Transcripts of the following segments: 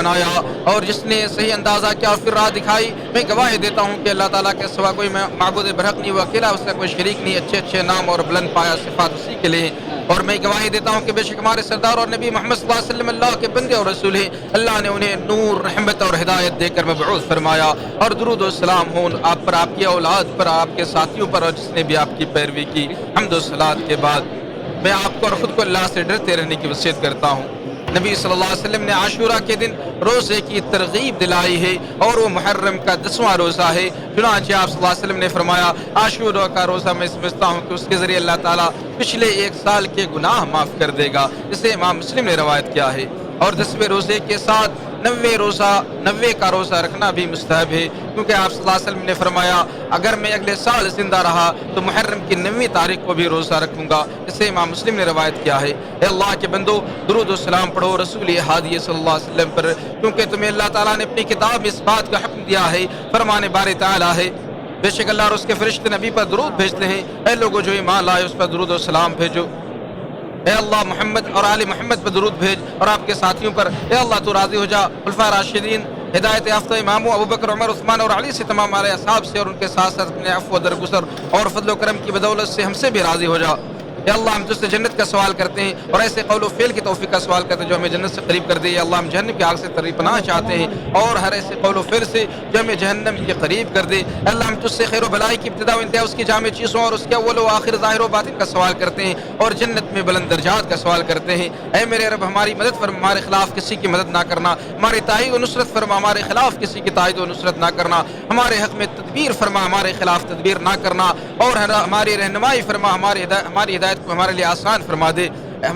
بنایا اور جس نے صحیح اندازہ کیا اور پھر راہ دکھائی، میں گواہی دیتا ہوں کہ اللہ تعالیٰ کے سوا کوئی معبود برحق نہیں، وہ اکیلا، اس کا کوئی شریک نہیں، اچھے اچھے نام اور بلند پایا صفات اسی کے لیے۔ اور میں گواہی دیتا ہوں کہ بے شک ہمارے سردار اور نبی محمد صلی اللہ علیہ وسلم اللہ کے بندے اور رسول ہیں، اللہ نے انہیں نور، رحمت اور ہدایت دے کر مبعوث فرمایا۔ اور درود و سلام ہوں آپ پر، آپ کی اولاد پر، آپ کے ساتھیوں پر، اور جس نے بھی آپ کی پیروی کی۔ حمد و صلات کے بعد میں آپ کو اور خود کو اللہ سے ڈرتے رہنے کی وصیت کرتا ہوں۔ نبی صلی اللہ علیہ وسلم نے عاشورہ کے دن روزے کی ترغیب دلائی ہے اور وہ محرم کا 10واں روزہ ہے۔ چنانچہ آپ صلی اللہ علیہ وسلم نے فرمایا عاشورہ کا روزہ میں سمجھتا ہوں کہ اس کے ذریعے اللہ تعالیٰ پچھلے 1 سال کے گناہ معاف کر دے گا، اسے امام مسلم نے روایت کیا ہے۔ اور 10ویں روزے کے ساتھ 90 کا روزہ رکھنا بھی مستحب ہے، کیونکہ آپ صلی اللہ علیہ وسلم نے فرمایا اگر میں اگلے سال زندہ رہا تو محرم کی 9ویں تاریخ کو بھی روزہ رکھوں گا، اسے امام مسلم نے روایت کیا ہے۔ اے اللہ کے بندو، درود و سلام پڑھو رسول ہادی صلی اللہ علیہ وسلم پر، کیونکہ تمہیں اللہ تعالیٰ نے اپنی کتاب میں اس بات کا حکم دیا ہے، فرمان باری تعالیٰ ہے بے شک اللہ اور اس کے فرشتے نبی پر درود بھیجتے ہیں، اے لوگوں جو ایمان لائے اس پر درود و سلام بھیجو۔ اے اللہ محمد اور آل محمد پر درود بھیج اور آپ کے ساتھیوں پر۔ اے اللہ تو راضی ہو جا خلفائے راشدین، ہدایت یافتہ اماموں ابو بکر، عمر، عثمان اور علی سے، تمام ہمارے اصحاب سے، اور ان کے ساتھ ساتھ اپنے عفو و درگزر اور فضل و کرم کی بدولت سے ہم سے بھی راضی ہو جا۔ یا اللہ ہم تجھ سے جنت کا سوال کرتے ہیں اور ایسے قول و فعل کی توفیق کا سوال کرتے ہیں جو ہمیں جنت سے قریب کر دے۔ یا اللہ ہم جہنم کی آگ سے پناہ چاہتے ہیں اور ہر ایسے قول و فعل سے جو ہمیں جہنم کے قریب کر دے۔ اللہ ہم تجھ سے خیر و بلائی کی ابتدا و انتہا، اس کی جامع چیزوں اور اس کے اول و آخر، ظاہر و باطن کا سوال کرتے ہیں اور جنت میں بلند درجات کا سوال کرتے ہیں۔ اے میرے رب ہماری مدد فرما، ہمارے خلاف کسی کی مدد نہ کرنا، ہماری تائید و نصرت فرما، ہمارے خلاف کسی کی تائید و نصرت نہ کرنا، ہمارے حق میں تدبیر فرما، ہمارے خلاف تدبیر نہ کرنا، اور ہماری رہنمائی فرما، ہماری ہدایت کو ہمارے لیے آسان فرما دے۔ اے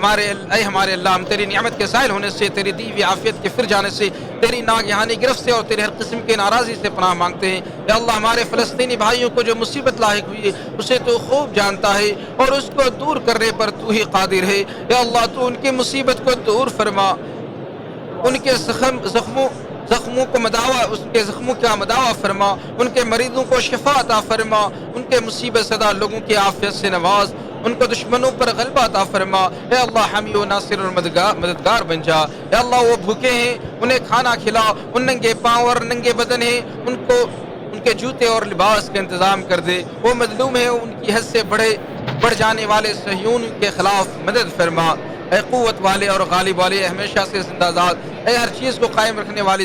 ہمارے اللہ ہم تیری نعمت کے سائل ہونے سے، تیری دی ہوئی عافیت کے پھر جانے سے، تیری ناگہانی گرفت سے اور تیرے ہر قسم کے ناراضی سے پناہ مانگتے ہیں۔ یا اللہ ہمارے فلسطینی بھائیوں کو جو مصیبت لاحق ہوئی ہے اسے تو خوب جانتا ہے اور اس کو دور کرنے پر تو ہی قادر ہے۔ یا اللہ تو ان کی مصیبت کو دور فرما، ان کے زخموں کو مداوا، اس کے زخموں کا مداوا فرما، ان کے مریضوں کو شفا عطا فرما، ان کے مصیبت زدہ لوگوں کی عافیت سے نواز، ان کو دشمنوں پر غلبہ عطا فرما۔ اے اللہ حامی و ناصر اور مددگار بن جا۔ اے اللہ وہ بھوکے ہیں انہیں کھانا کھلا، ان ننگے پاؤں اور ننگے بدن ہیں ان کو ان کے جوتے اور لباس کا انتظام کر دے۔ وہ مظلوم ہیں ان کی حد سے بڑھ جانے والے صہیون کے خلاف مدد فرما۔ اے قوت والے اور غالب والے، ہمیشہ سے زندہ ذات، اے ہر چیز کو قائم رکھنے والی